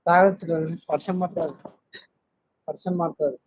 తాగొచ్చు వర్షం పడుతుంది వర్షం పడుతుంది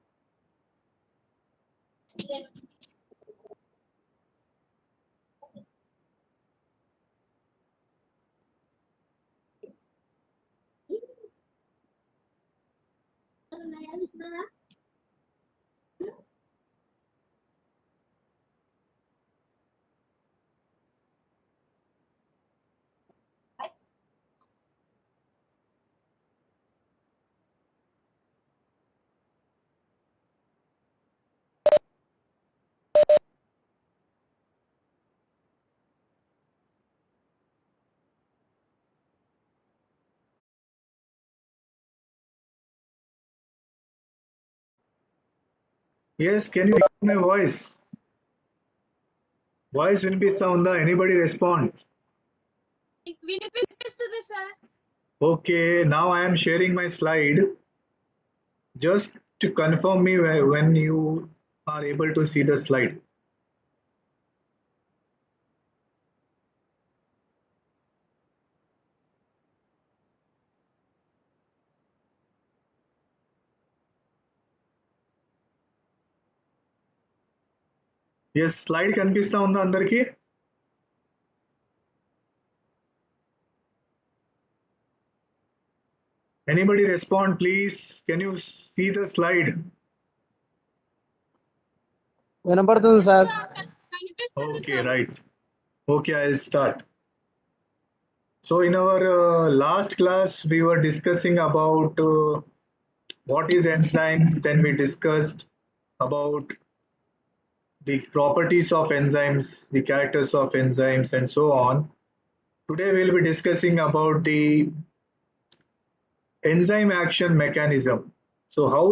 Yes, can you hear my voice? Voice వినిపిస్తుందా? Anybody respond? వినిపిస్తుంది sir. Okay, now I am sharing my slide. Just to confirm me when you are able to see the slide. Yes, slide కనిపిస్తా ఉందా అందరికి? Anybody respond please? Can you see the slide? వినపడుతుంది sir. Okay, right. Okay, I'll start. So in our last class, we were discussing about what is enzymes. Then we discussed about the properties of enzymes, the characters of enzymes, and so on. Today we'll be discussing about the enzyme action mechanism. So how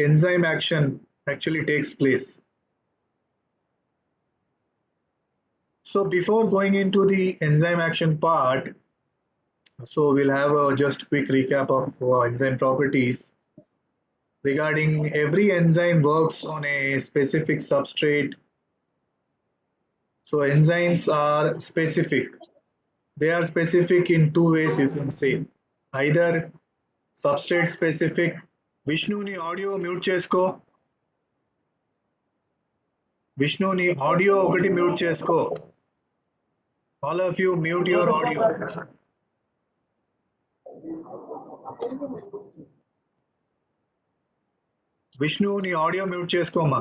enzyme action actually takes place. So before going into the enzyme action part, so we'll have a just quick recap of enzyme properties. Regarding every enzyme works on a specific substrate. So enzymes are specific. They are specific in two ways you can say. Either substrate specific. Vishnu ni audio mute chesko. Vishnu ni audio ఒకటి mute chesko. All of you mute your audio. Vishnu ni audio mute చేసుకోమా.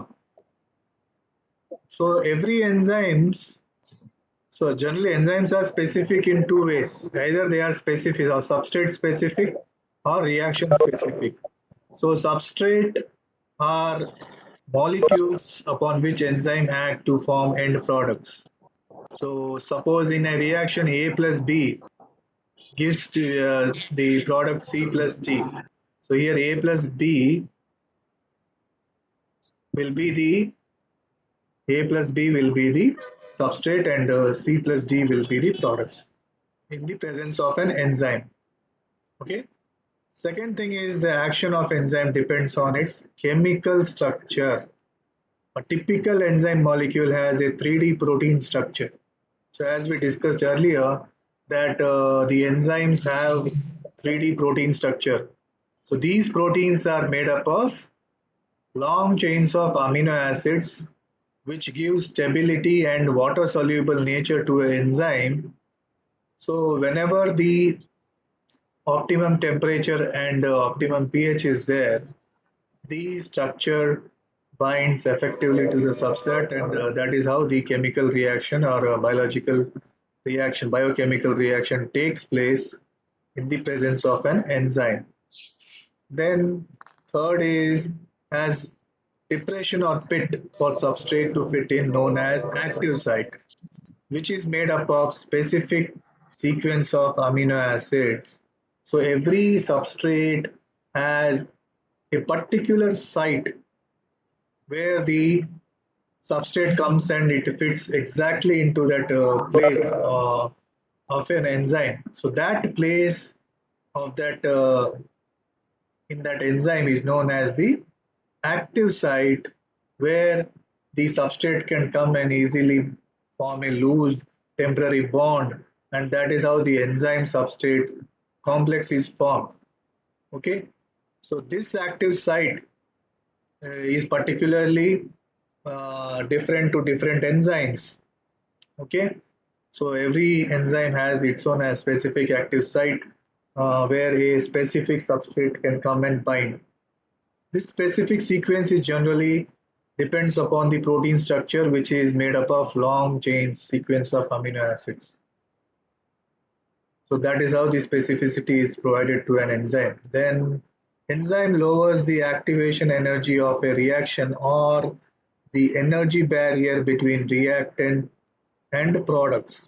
So every enzymes, so generally enzymes are specific in two ways. Either they are specific or substrate specific or reaction specific. So substrate are molecules upon which enzyme act to form end products. So suppose in a reaction A plus B gives the product C plus D. So here A plus B will be the A plus B will be the substrate and C plus D will be the products in the presence of an enzyme. Okay. Second thing is the action of enzyme depends on its chemical structure. A typical enzyme molecule has a 3D protein structure. So as we discussed earlier, that the enzymes have 3D protein structure. So these proteins are made up of long chains of amino acids, which gives stability and water soluble nature to an enzyme. So whenever the optimum temperature and optimum pH is there, the structure binds effectively to the substrate, and that is how the chemical reaction or biological reaction, biochemical reaction takes place in the presence of an enzyme. Then third is as depression or pit for substrate to fit in known as active site, which is made up of specific sequence of amino acids. So every substrate has a particular site where the substrate comes and it fits exactly into that place of an enzyme. So that place of that in that enzyme is known as the active site, where the substrate can come and easily form a loose temporary bond, and that is how the enzyme substrate complex is formed. Okay, so this active site is particularly different to different enzymes. Okay, so every enzyme has its own specific active site where a specific substrate can come and bind. This specific sequence is generally depends upon the protein structure, which is made up of long chain sequence of amino acids. So that is how the specificity is provided to an enzyme. Then enzyme lowers the activation energy of a reaction or the energy barrier between reactant and products.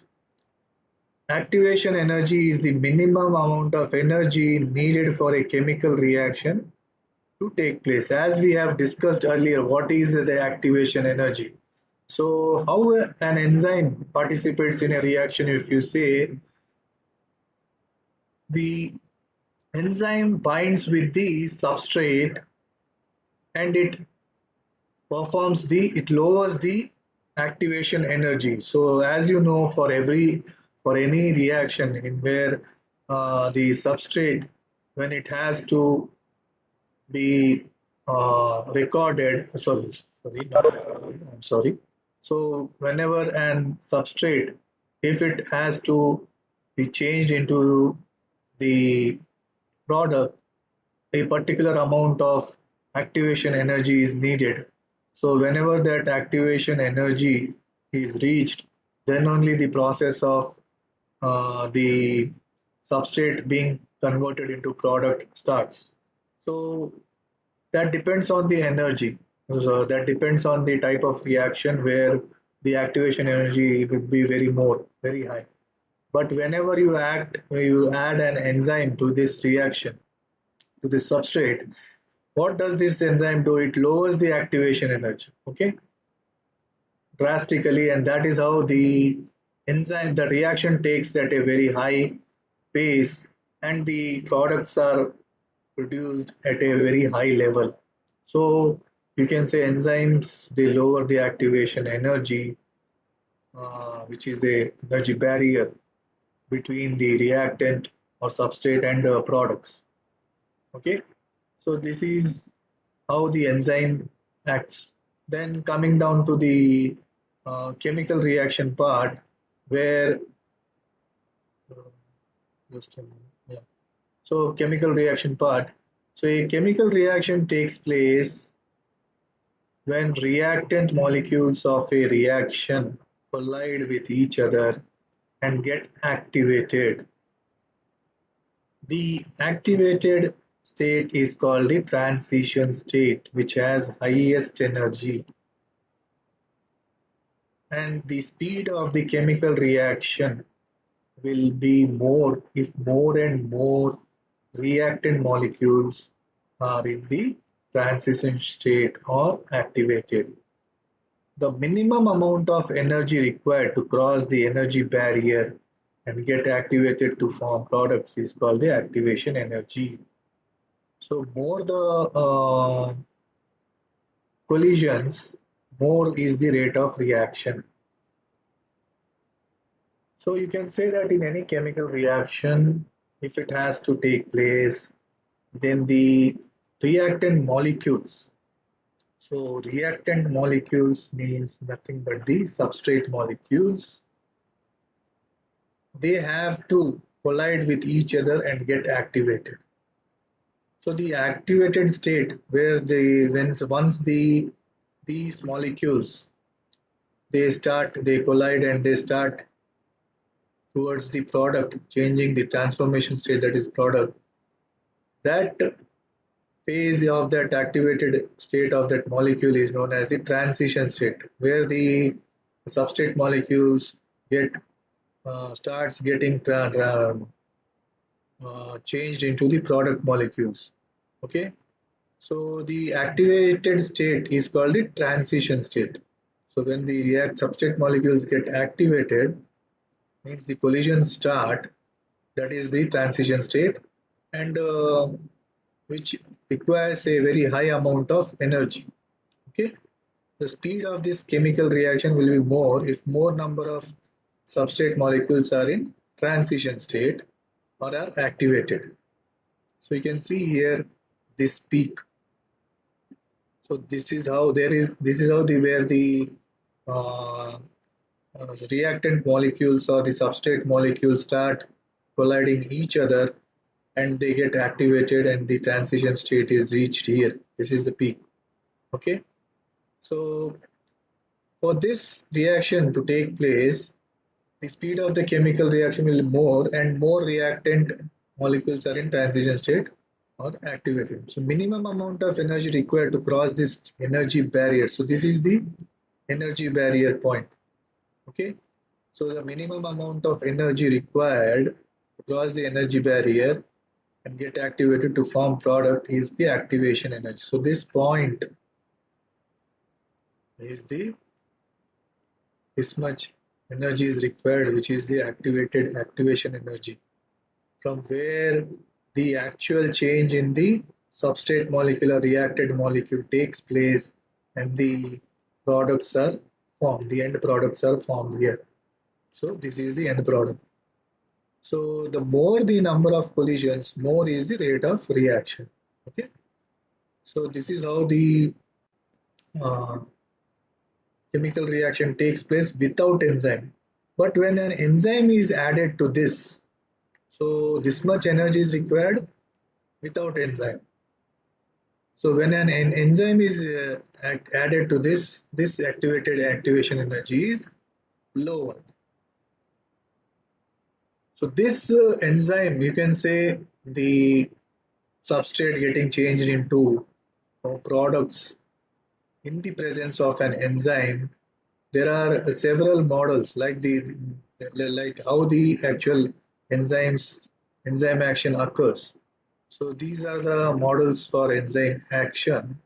Activation energy is the minimum amount of energy needed for a chemical reaction to take place. As we have discussed earlier, what is the activation energy? So how an enzyme participates in a reaction, if you say the enzyme binds with the substrate and it lowers the activation energy. So as you know, for any reaction in where the substrate, when it has to be recorded, sorry, not recorded, I'm sorry. So whenever an substrate, if it has to be changed into the product, a particular amount of activation energy is needed. So whenever that activation energy is reached, then only the process of the substrate being converted into product starts. So that depends on the energy. So that depends on the type of reaction where the activation energy would be very high. But whenever you add an enzyme to this reaction, to this substrate, what does this enzyme do? It lowers the activation energy, okay, drastically, and that is how the reaction takes at a very high pace, and the products are produced at a very high level. So you can say enzymes, they lower the activation energy, which is a energy barrier between the reactant or substrate and the products. Okay, so this is how the enzyme acts. Then coming down to the chemical reaction part, where uh, just a minute, yeah. So chemical reaction part. So a chemical reaction takes place when reactant molecules of a reaction collide with each other and get activated. The activated state is called the transition state, which has highest energy, and the speed of the chemical reaction will be more if more and more reactant molecules are in the transition state or activated. The minimum amount of energy required to cross the energy barrier and get activated to form products is called the activation energy. So more the collisions, more is the rate of reaction. So you can say that in any chemical reaction, if it has to take place, then the reactant molecules. So reactant molecules means nothing but the substrate molecules. They have to collide with each other and get activated. So the activated state where once these molecules they collide and they start towards the product, changing the transformation state, that is product, that phase of that activated state of that molecule is known as the transition state, where the substrate molecules get starts getting changed into the product molecules. Okay, so the activated state is called the transition state. So when the react substrate molecules get activated, means the collision start, that is the transition state, and which requires a very high amount of energy. Okay, the speed of this chemical reaction will be more if more number of substrate molecules are in transition state or are activated. So you can see here this peak. So this is how the where the uh, reactant molecules or the substrate molecules start colliding each other, and they get activated and the transition state is reached here. This is the peak. Okay, so for this reaction to take place, the speed of the chemical reaction will be more, and more reactant molecules are in transition state or activated. So minimum amount of energy required to cross this energy barrier. So this is the energy barrier point. Okay, so the minimum amount of energy required to cross the energy barrier and get activated to form product is the activation energy. So this point is the this much energy is required, which is the activated activation energy, from where the actual change in the substrate molecule or reacted molecule takes place, and the products are formed. The end products are formed here. So this is the end product. So the more the number of collisions, more is the rate of reaction. Okay. So this is how the uh, chemical reaction takes place without enzyme. But when an enzyme is added to this, so this much energy is required without enzyme. So when an enzyme is added to this activated activation energy is lower. So this enzyme, you can say the substrate getting changed into products in the presence of an enzyme. There are several models like how the actual enzyme action occurs. So these are the models for enzyme action.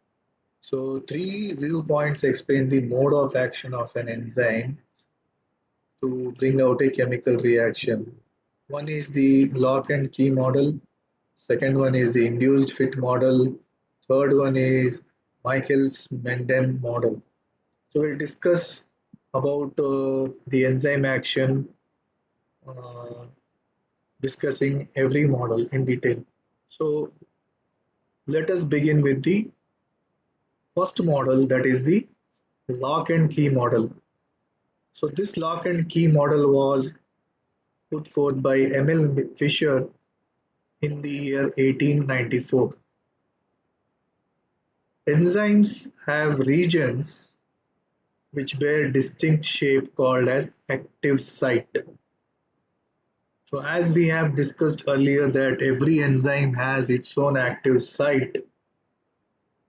So three viewpoints explain the mode of action of an enzyme to bring out a chemical reaction. One is the lock and key model. Second one is the induced fit model. Third one is Michaels-Menten model. So we'll discuss about the enzyme action, uh, discussing every model in detail. So let us begin with the first model, that is the lock and key model. So this lock and key model was put forth by Emil Fischer in the year 1894. Enzymes have regions which bear distinct shape called as active site. So as we have discussed earlier that every enzyme has its own active site,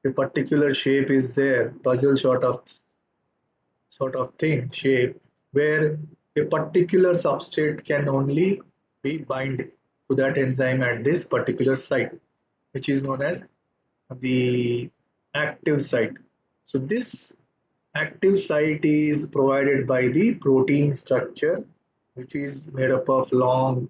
a particular shape is there, puzzle sort of thing, shape, where a particular substrate can only be bind to that enzyme at this particular site, which is known as the active site. So this active site is provided by the protein structure, which is made up of long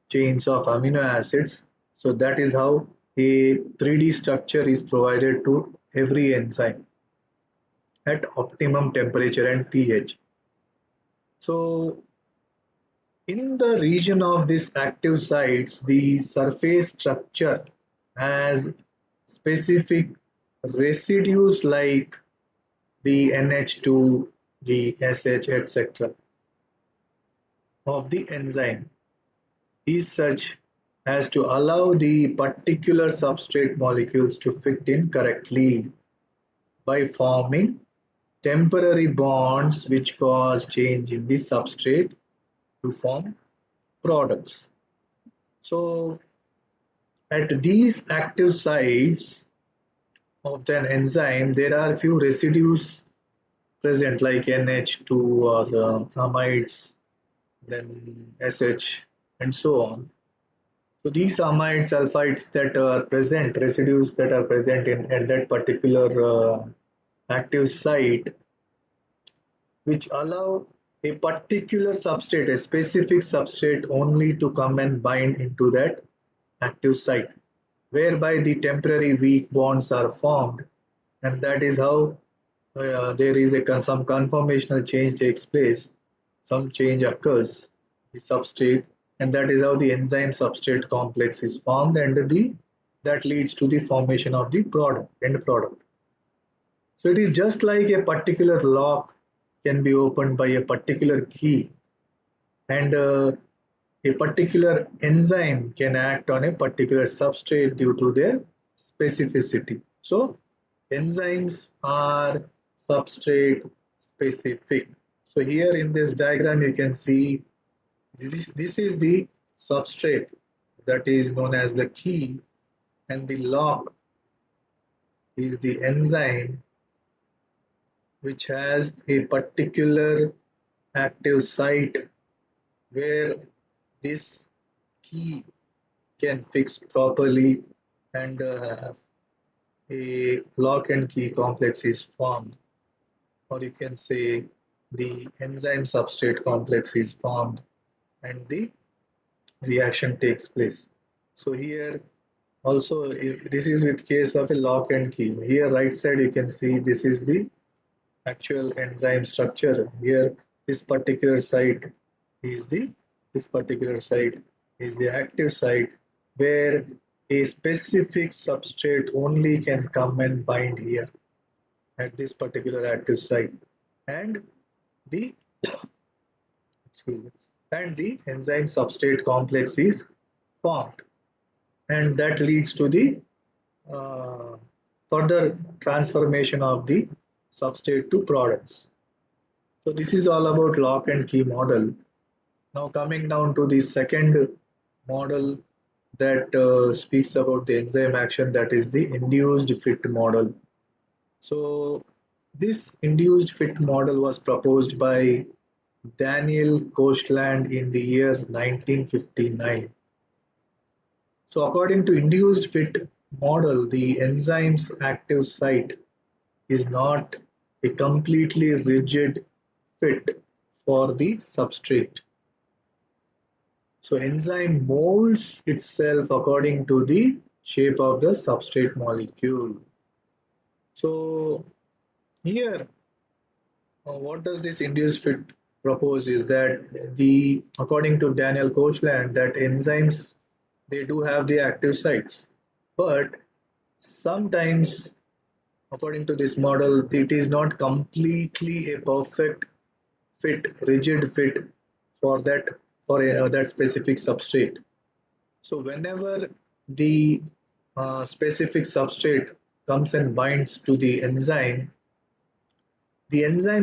chains of amino acids. So that is how a 3D structure is provided to every enzyme at optimum temperature and pH. So in the region of these active sites, the surface structure has specific residues like the NH2, the SH, etc. of the enzyme is such as to allow the particular substrate molecules to fit in correctly by forming temporary bonds which cause change in the substrate to form products. So at these active sites of an enzyme, there are few residues present like NH2 or amides, then SH, and so on. So these amide sulfides that are present, residues that are present in at that particular active site, which allow a particular substrate, a specific substrate only to come and bind into that active site, whereby the temporary weak bonds are formed, and that is how there is some conformational change takes place, some change occurs, the substrate, and that is how the enzyme substrate complex is formed, and that leads to the formation of the end product. So it is just like a particular lock can be opened by a particular key, and a particular enzyme can act on a particular substrate due to their specificity. So enzymes are substrate specific. So here in this diagram you can see this is the substrate that is known as the key, and the lock is the enzyme which has a particular active site where this key can fix properly, and a lock and key complex is formed, or you can say the enzyme substrate complex is formed, and the reaction takes place. So here also, if this is with case of a lock and key. Here right side you can see this is the actual enzyme structure. Here this particular site is the this particular site is the active site where a specific substrate only can come and bind here at this particular active site, and the and the enzyme substrate complex is formed, and that leads to the uh, further transformation of the substrate to products. So this is all about lock and key model. Now coming down to the second model that speaks about the enzyme action, that is the induced fit model. So this induced fit model was proposed by Daniel Koshland in the year 1959. So according to induced fit model, the enzyme's active site is not a completely rigid fit for the substrate. So enzyme molds itself according to the shape of the substrate molecule. So here, what does this induced fit propose is that the according to Daniel Kochland that enzymes they do have the active sites, but sometimes according to this model it is not completely a perfect fit, rigid fit for that specific substrate. So whenever the specific substrate comes and binds to the enzyme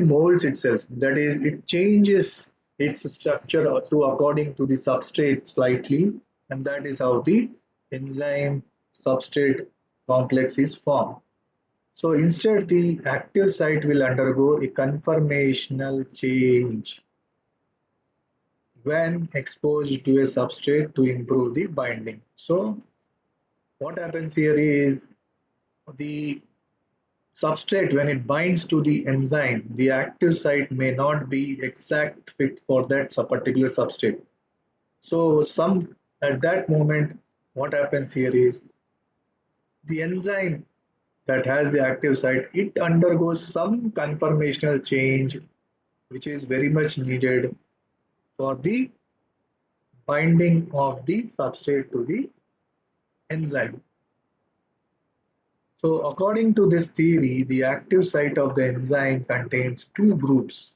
molds itself. That is, it changes its structure to according to the substrate slightly, and that is how the enzyme substrate complex is formed. So instead, the active site will undergo a conformational change when exposed to a substrate to improve the binding. So what happens here is the substrate when it binds to the enzyme, the active site may not be exact fit for that particular substrate. So some at that moment, what happens here is the enzyme that has the active site, it undergoes some conformational change, which is very much needed for the binding of the substrate to the enzyme. So according to this theory, the active site of the enzyme contains two groups,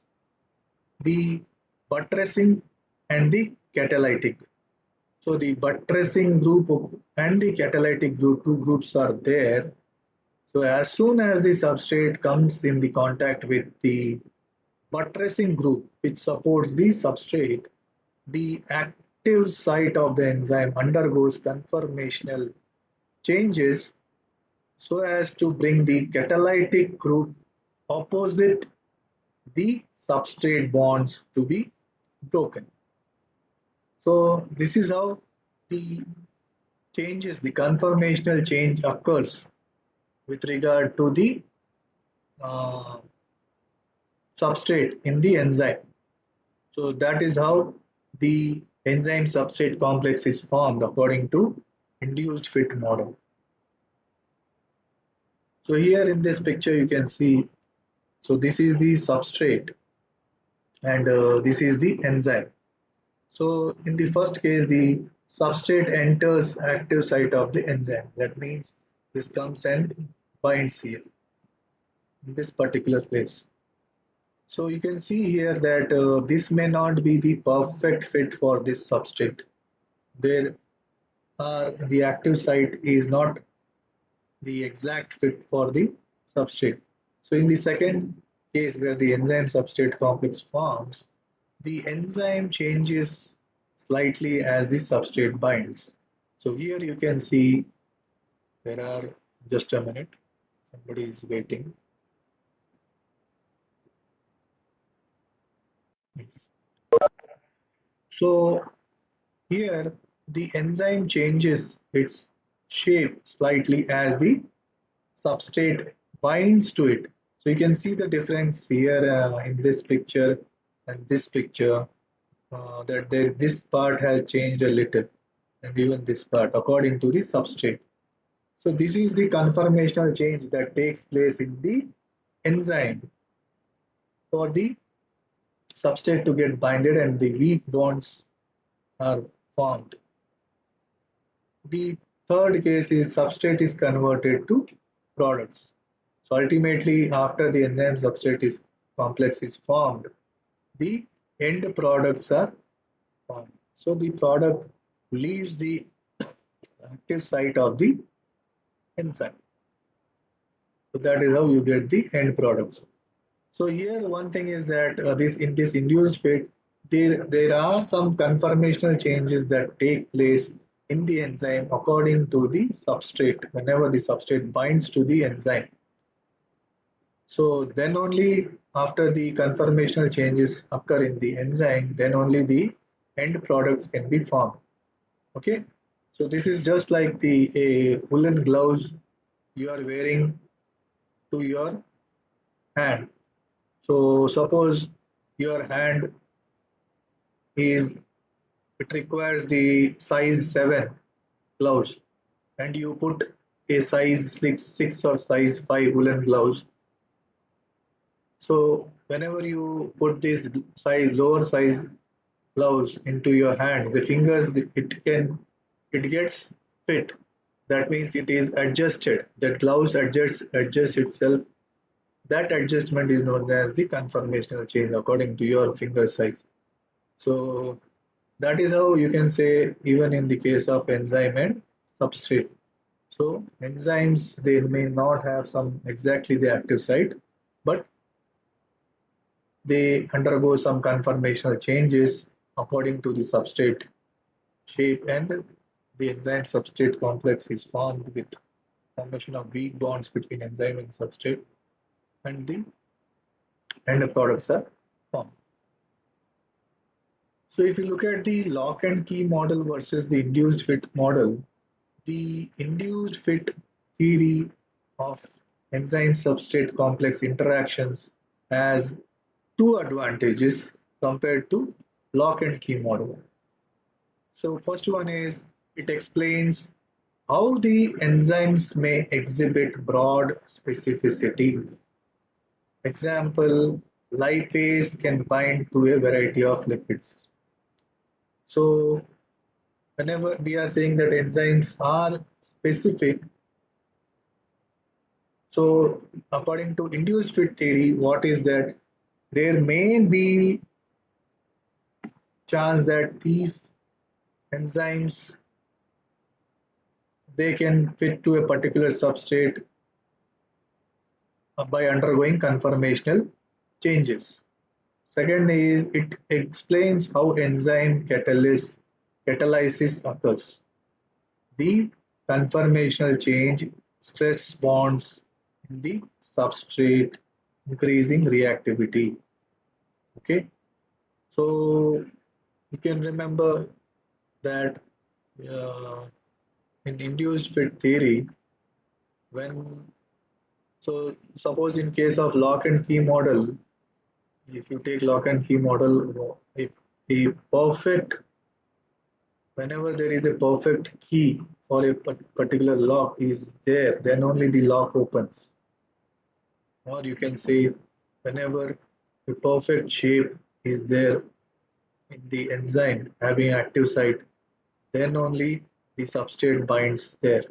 the buttressing and the catalytic. So the buttressing group and the catalytic group, two groups are there. So as soon as the substrate comes in the contact with the buttressing group, which supports the substrate, the active site of the enzyme undergoes conformational changes so as to bring the catalytic group opposite the substrate bonds to be broken. So this is how the the conformational change occurs with regard to the uh, substrate in the enzyme. So that is how the enzyme substrate complex is formed according to induced fit model. So here in this picture you can see, so this is the substrate and this is the enzyme. So in the first case, the substrate enters active site of the enzyme. That means this comes and binds here in this particular place. So you can see here that this may not be the perfect fit for this substrate. There are the active site is not the exact fit for the substrate. So in the second case where the enzyme substrate complex forms, the enzyme changes slightly as the substrate binds. So here you can see there are just a minute, somebody is waiting. So here the enzyme changes its shape slightly as the substrate binds to it. So you can see the difference here in this picture and this picture that this part has changed a little and even this part according to the substrate. So this is the conformational change that takes place in the enzyme for the substrate to get binded and the weak bonds are formed. The third case is substrate is converted to products. So ultimately, after the enzyme substrate is complex is formed, the end products are formed. So the product leaves the active site of the enzyme. So that is how you get the end products. So here one thing is that this in this induced fit, there are some conformational changes that take place in the enzyme according to the substrate. Whenever the substrate binds to the enzyme, so then only after the conformational changes occur in the enzyme, then only the end products can be formed. Okay, so this is just like the a woolen gloves you are wearing to your hand. So suppose your hand is it requires the size 7 gloves and you put a size 6 or size 5 woolen gloves. So whenever you put this size lower size gloves into your hand, the fingers it gets fit. That means it is adjusted. That gloves adjusts itself. That adjustment is known as the conformational change according to your finger size. So that is how you can say even in the case of enzyme and substrate. So enzymes they may not have some exactly the active site, but they undergo some conformational changes according to the substrate shape and the enzyme substrate complex is formed with formation of weak bonds between enzyme and substrate and the end products are formed. So if you look at the lock and key model versus the induced fit model, the induced fit theory of enzyme substrate complex interactions has two advantages compared to lock and key model. So first one is it explains how the enzymes may exhibit broad specificity. Example, lipase can bind to a variety of lipids. So whenever we are saying that enzymes are specific, so according to induced fit theory, what is that there may be chance that these enzymes they can fit to a particular substrate by undergoing conformational changes. Second is it explains how enzyme catalysis occurs. The conformational change stress bonds in the substrate, increasing reactivity. Okay, so you can remember that uh, in induced fit theory, when so suppose in case of lock and key model, if you take lock and key model, if the perfect whenever there is a perfect key for a particular lock is there, then only the lock opens. Or you can say whenever the perfect shape is there in the enzyme having active site, then only the substrate binds there.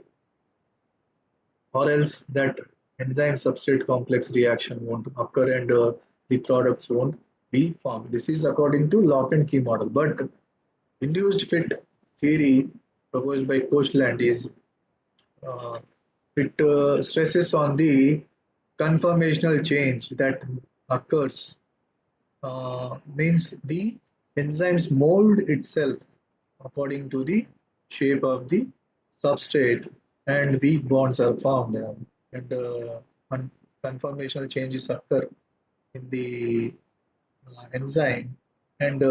Or else that enzyme substrate complex reaction won't occur and the products won't be formed. This is according to lock and key model. But induced fit theory proposed by Coastland is uh, it stresses on the conformational change that occurs means the enzymes mold itself according to the shape of the substrate and weak bonds are formed and conformational changes occur in the enzyme and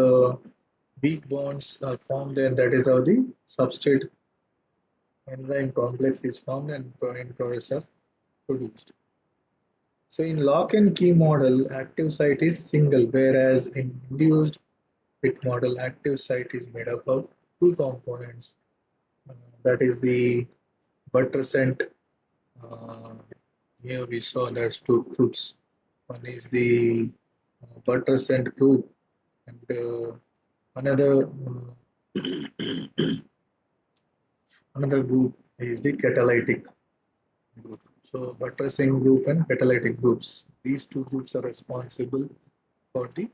weak bonds are formed and that is how the substrate enzyme complex is formed and end products are produced. So in lock and key model, active site is single, whereas in induced fit model, active site is made up of two components. That is the buttressant. Uh, Here we saw there's two groups. One is the buttressant group, and another another group is the catalytic group. So buttressing group and catalytic groups. These two groups are responsible for the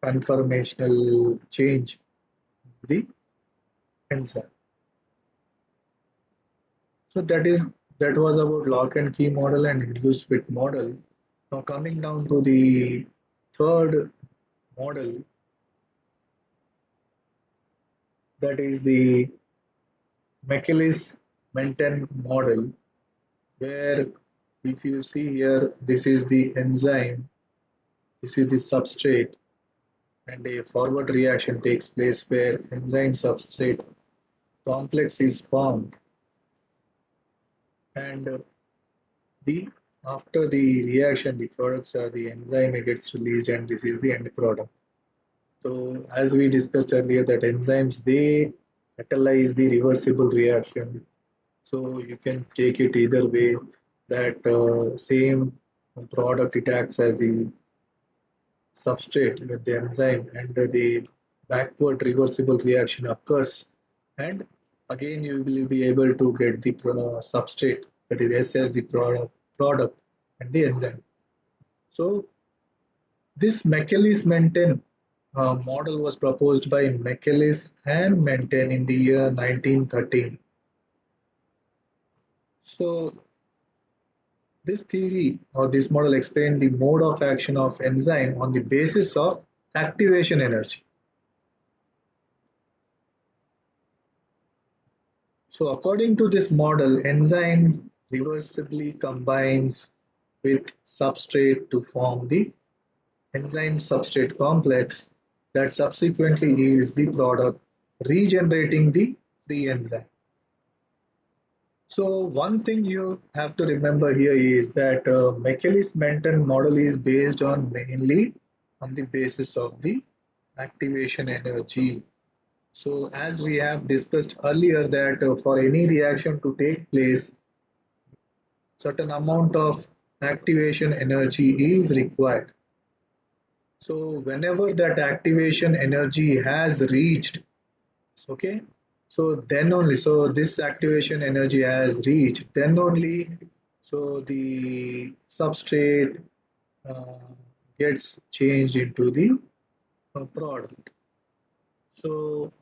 conformational change in the enzyme. So that is That was about lock and key model and reduced fit model. Now coming down to the third model, that is the Michaelis-Menten model, where if you see here, this is the enzyme, this is the substrate, and a forward reaction takes place where enzyme substrate complex is formed, and the after the reaction, the products are the enzyme gets released, and this is the end product. So as we discussed earlier, that enzymes they catalyze the reversible reaction. So you can take it either way. That same product it acts as the substrate with the enzyme, and the backward reversible reaction occurs, and again you will be able to get the substrate, that is S as the product and the enzyme. So this Michaelis-Menten model was proposed by Michaelis and Menten in the year 1913. So this theory or this model explained the mode of action of enzyme on the basis of activation energy. So according to this model, enzyme reversibly combines with substrate to form the enzyme substrate complex that subsequently yields the product, regenerating the free enzyme. So one thing you have to remember here is that Michaelis-Menten model is based on mainly on the basis of the activation energy. So as we have discussed earlier that for any reaction to take place, certain amount of activation energy is required. So whenever that activation energy has reached, okay, so then only, so this activation energy has reached, then only, so the substrate uh, gets changed into the product. So,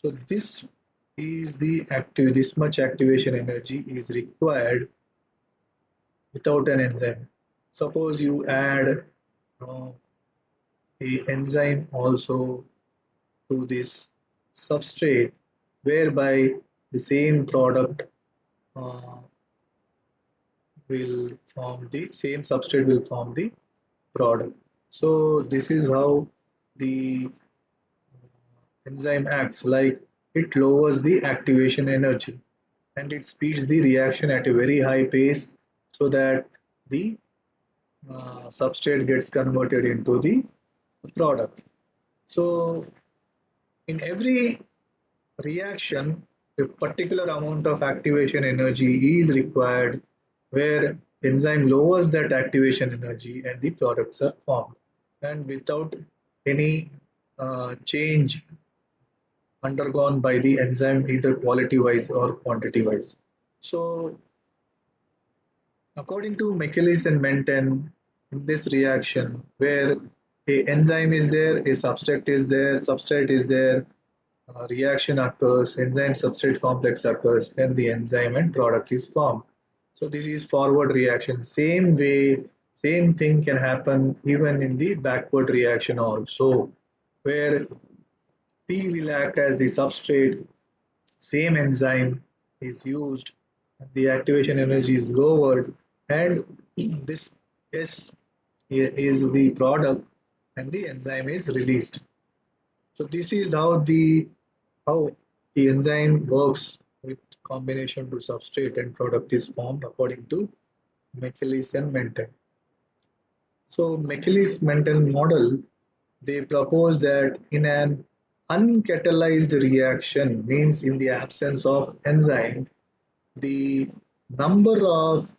so this is the active, this much activation energy is required without an enzyme. Suppose you add uh, a enzyme also to this substrate, whereby the same product uh, will form the same substrate will form the product. So this is how the enzyme acts, like it lowers the activation energy and it speeds the reaction at a very high pace so that the substrate gets converted into the product. So in every reaction, a particular amount of activation energy is required where enzyme lowers that activation energy and the products are formed, and without any change undergone by the enzyme either quality wise or quantity wise. So according to Michaelis and Menten, in this reaction where a enzyme is there, a substrate is there, reaction occurs, enzyme substrate complex occurs, then the enzyme and product is formed. So this is forward reaction. Same way, same thing can happen even in the backward reaction also, where P will act as the substrate, same enzyme is used, the activation energy is lowered, and this S is the product and the enzyme is released. So this is how the enzyme works with combination to substrate and product is formed according to Michaelis and Menten. So Michaelis-Menten model, they propose that in an uncatalyzed reaction, means in the absence of enzyme, the number of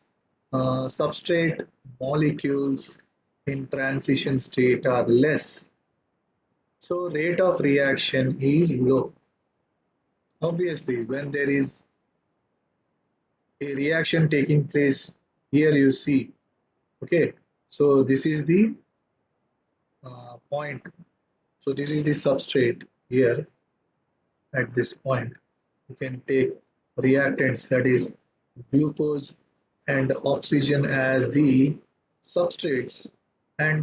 substrate molecules in transition state are less. So rate of reaction is low. Obviously, when there is a reaction taking place, here you see, okay, so this is the point. So this is the substrate here at this point. You can take reactants, that is glucose and oxygen as the substrates, and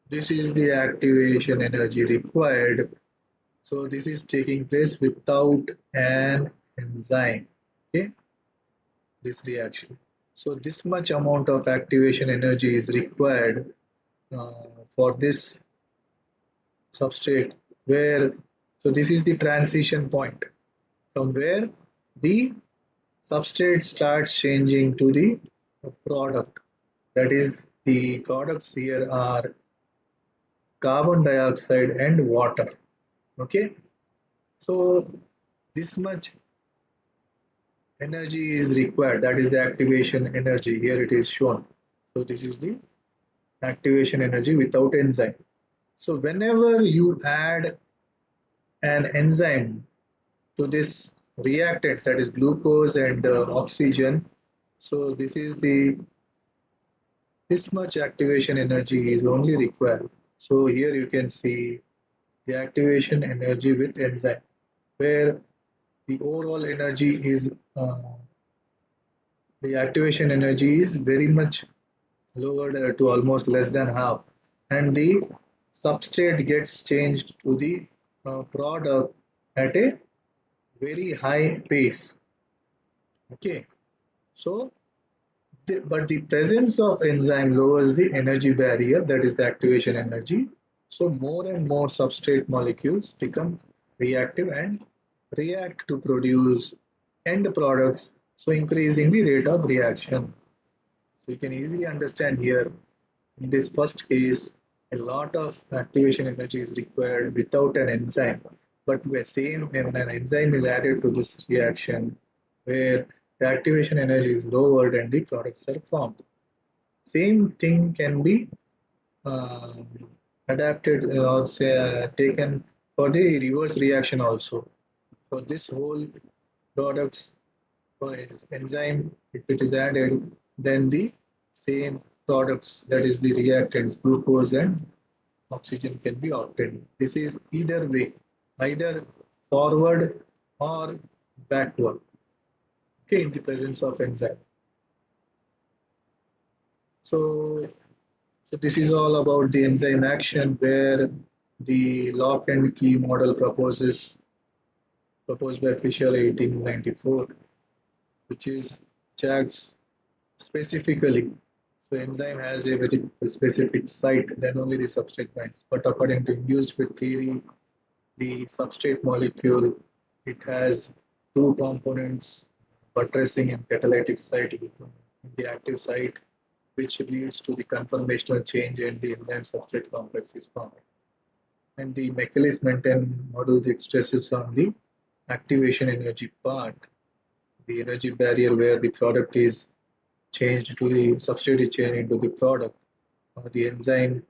this is the activation energy required. So this is taking place without an enzyme. Okay, this reaction. So this much amount of activation energy is required for this substrate, where so this is the transition point from where the substrate starts changing to the product. That is, the products here are carbon dioxide and water. Okay, so this much energy is required. That is the activation energy. Here it is shown. So this is the activation energy without enzyme. So whenever you add an enzyme to this reactants, that is glucose and oxygen, so this much activation energy is only required. So here you can see the activation energy with enzyme, where the overall energy is the activation energy is very much lowered to almost less than half, and the substrate gets changed to the product at a very high pace. Okay, so but the presence of enzyme lowers the energy barrier, that is the activation energy. So more and more substrate molecules become reactive and react to produce end products, so increasing the rate of reaction. So you can easily understand here, in this first case, a lot of activation energy is required without an enzyme. But the same when an enzyme is added to this reaction, where the activation energy is lowered and the products are formed. Same thing can be um, adapted or say, taken for the reverse reaction also. For this whole products, for enzyme, if it is added, then the same products, that is the reactants, glucose and oxygen, can be obtained. This is either way, either forward or backward, okay, in the presence of enzyme. So, so this is all about the enzyme action, where the lock and key model proposed by Fisher 1894, which is Jack's specifically. So enzyme has a very specific site, then only the substrate binds. But according to induced fit theory, the substrate molecule, it has two components, buttressing and catalytic site in the active site, which leads to the conformational change and the enzyme substrate complex is formed. And the Michaelis Menten model that stresses on the activation energy part, the energy barrier where the product is changed to the substrate is changed into the product. The enzyme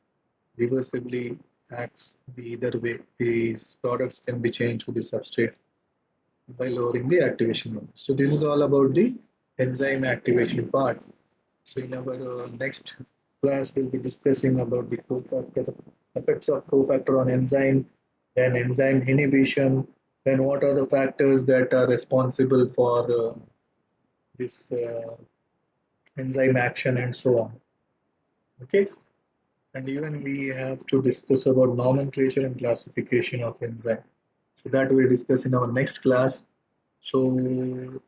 reversibly acts the either way. These products can be changed to the substrate by lowering the activation level. So this is all about the enzyme activation part. So in our next class, we'll be discussing about the cofactor effects of cofactor on enzyme, then enzyme inhibition, then what are the factors that are responsible for this enzyme action and so on. Okay, and even we have to discuss about nomenclature and classification of enzyme. So that we'll discuss in our next class. So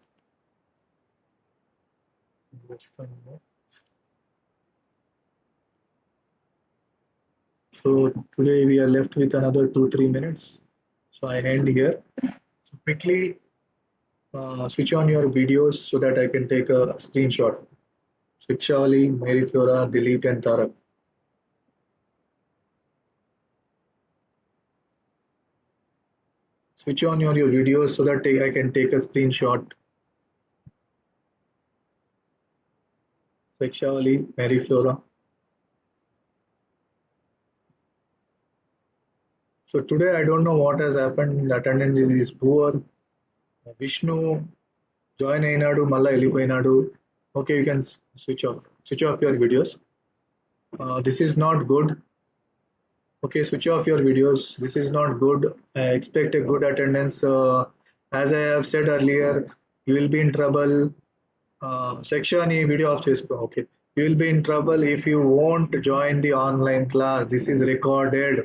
so today we are left with another 2-3 minutes. So I end here. So quickly switch on your videos so that I can take a screenshot. Shikshali, Mary Flora, Dilip and Tarak. Switch on your videos so that I can take a screenshot. Shikshali, Mary Flora. So today I don't know what has happened. Attendance is poor. Vishnu, join Ainadu, Malla Elipoinadu. Okay, you can switch off. Switch off your videos. This is not good. Okay, switch off your videos. This is not good. I expect a good attendance As I have said earlier, you will be in trouble. Section ఈ video of చేసుకో. Okay, you will be in trouble if you won't join the online class. This is recorded.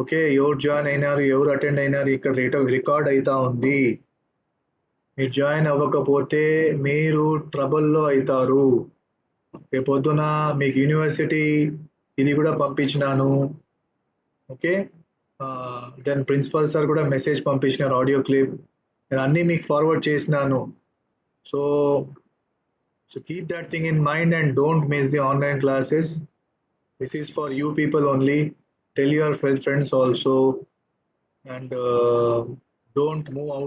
Okay, ఎవరు join అయినారు, ఎవరు attend అయినారు, ఇక్కడ record అవుతా ఉంది. మీరు జాయిన్ అవ్వకపోతే మీరు ట్రబుల్లో అవుతారు. రేపొద్దున మీకు యూనివర్సిటీ ఇది కూడా పంపించినాను. ఓకే, దెన్ ప్రిన్సిపల్ సార్ కూడా మెసేజ్ పంపించినారు, ఆడియో క్లిప్ నేను అన్నీ మీకు ఫార్వర్డ్ చేసినాను. So keep that thing in mind and don't miss the online classes. This is for you people only. Tell your friends also, and don't move out